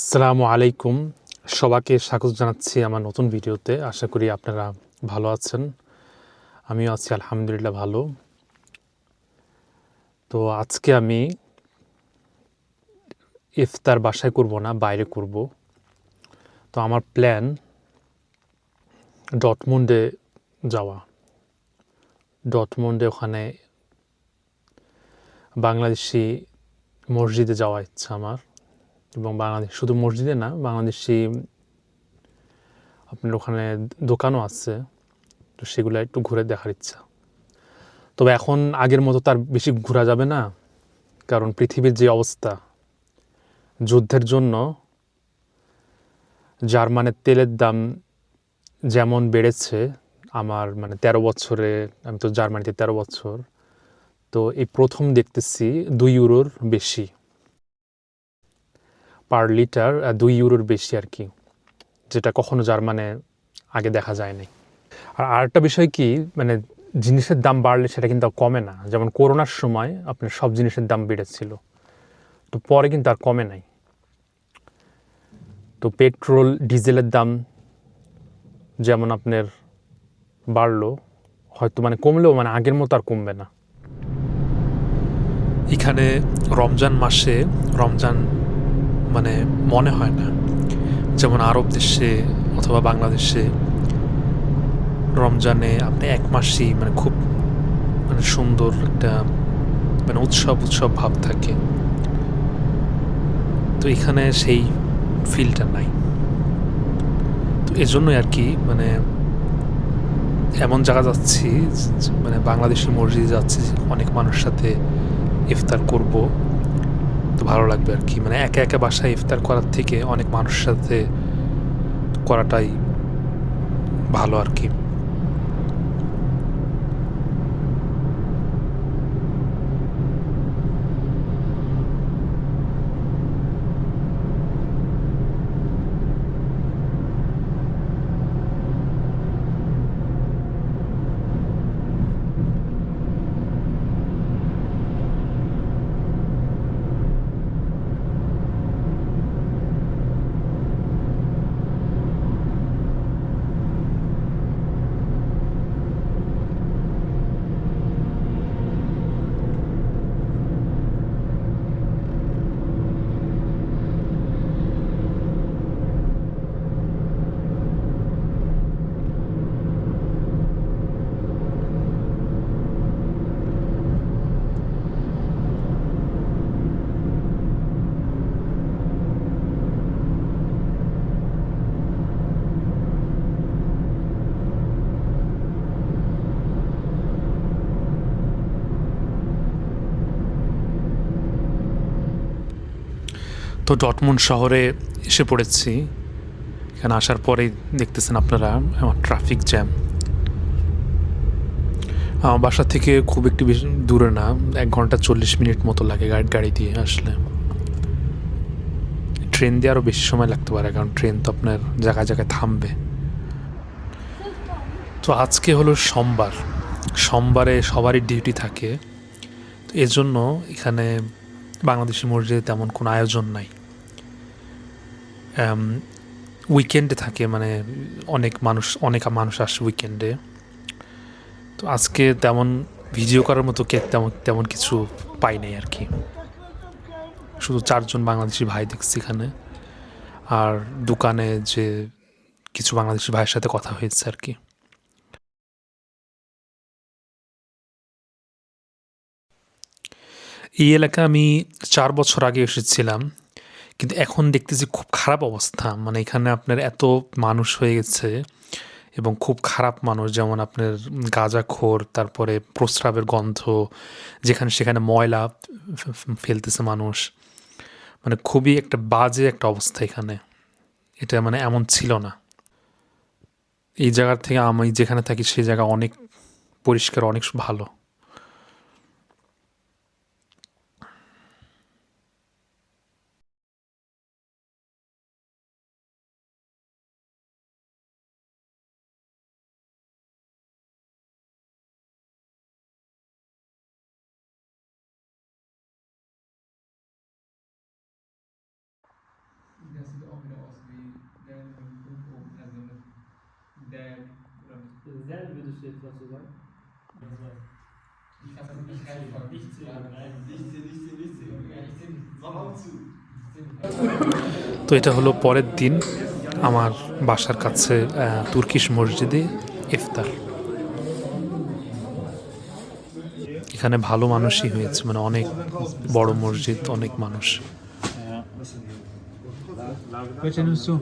আসসালামু আলাইকুম। সবাইকে স্বাগত জানাচ্ছি আমার নতুন ভিডিওতে। আশা করি আপনারা ভালো আছেন। আমিও আছি আলহামদুলিল্লাহ ভালো। তো আজকে আমি ইফতার বাসায় করব না, বাইরে করব। তো আমার প্ল্যান ডটমুন্ডে যাওয়া। ডটমুন্ডে ওখানে বাংলাদেশি মসজিদে যাওয়ার ইচ্ছা আমার। এবং শুধু মসজিদে না, বাংলাদেশি আপনার ওখানে দোকানও আছে। তো সেগুলো একটু ঘুরে দেখার ইচ্ছা। তবে এখন আগের মতো তার বেশি ঘোরা যাবে না, কারণ পৃথিবীর যে অবস্থা, যুদ্ধের জন্য জার্মানের তেলের দাম যেমন বেড়েছে, আমার ১৩ বছরে, আমি তো জার্মানিতে ১৩ বছর, তো এই প্রথম দেখতেছি ২ ইউরোর বেশি পার লিটার, ২ ইউরোর বেশি আর কি, যেটা কখনো জার্মানে আগে দেখা যায়নি। আর আরেকটা বিষয় কি, জিনিসের দাম বাড়লে সেটা কিন্তু আর কমে না। যেমন করোনার সময় আপনার সব জিনিসের দাম বেড়েছিল, তো পরে কিন্তু আর কমে নাই। তো পেট্রোল ডিজেলের দাম যেমন আপনার বাড়লো, হয়তো কমলেও আগের মতো আর কমবে না। এখানে রমজান মাসে রমজান মনে হয় না, যেমন আরব দেশে অথবা বাংলাদেশে রমজানে আপনি এক মাসই খুব সুন্দর একটা উৎসব উৎসব ভাব থাকে। তো এখানে সেই ফিলটা নাই। তো এজন্যই আর কি এমন জায়গা যাচ্ছি, বাংলাদেশি মসজিদে যাচ্ছি, অনেক মানুষের সাথে ইফতার করব। তো ভালো লাগবে আর কি, একা একা বাসায় ইফতার করার থেকে অনেক মানুষের সাথে করাটাই ভালো আর কি। তো ডটমুন্ড শহরে এসে পড়েছি। এখানে আসার পরেই দেখতেছেন আপনারা আমার ট্রাফিক জ্যাম। আমার বাসা থেকে খুব একটু বেশি দূরে না, ১ ঘন্টা ৪০ মিনিট মতো লাগে গাড়ি দিয়ে আসলে। ট্রেন দিয়ে আরও বেশি সময় লাগতে পারে, কারণ ট্রেন তো আপনার জায়গায় জায়গায় থামবে। তো আজকে হলো সোমবার, সোমবারে সবারই ডিউটি থাকে। তো এজন্য এখানে বাংলাদেশি মসজিদে তেমন কোনো আয়োজন নাই। উইকেন্ডে থাকে, অনেক মানুষ আসে উইকেন্ডে। তো আজকে তেমন ভিডিও করার মতো তেমন তেমন কিছু পাই নাই আর কি। শুধু ৪ জন বাংলাদেশি ভাই দেখছি এখানে, আর দোকানে যে কিছু বাংলাদেশি ভাইয়ের সাথে কথা হয়েছে আর কি। এই এলাকা আমি ৪ বছর আগে এসেছিলাম, কিন্তু এখন দেখতেছি খুব খারাপ অবস্থা। এখানে আপনার এত মানুষ হয়ে গেছে, এবং খুব খারাপ মানুষ, যেমন আপনার গাঁজাখোর, তারপরে প্রস্রাবের গন্ধ, যেখানে সেখানে ময়লা ফেলতেছে মানুষ। খুবই একটা বাজে একটা অবস্থা এখানে। এটা এমন ছিল না। এই জায়গার থেকে আমি যেখানে থাকি সেই জায়গা অনেক পরিষ্কার, অনেক ভালো। der. Sehr würdest du jetzt dazu sagen? Ich kann das nicht reinfolgen. Nicht zählen. Nein, nicht zählen. Ja, ich zähle nicht. Mach Augen zu. তো এটা হলো পরের দিন আমার বাসার কাছে তুর্কিশ মসজিদে ইফতার। এখানে ভালো মানুষই হয়েছে, মানে অনেক বড় মসজিদ, অনেক মানুষ। Welche nimmst du?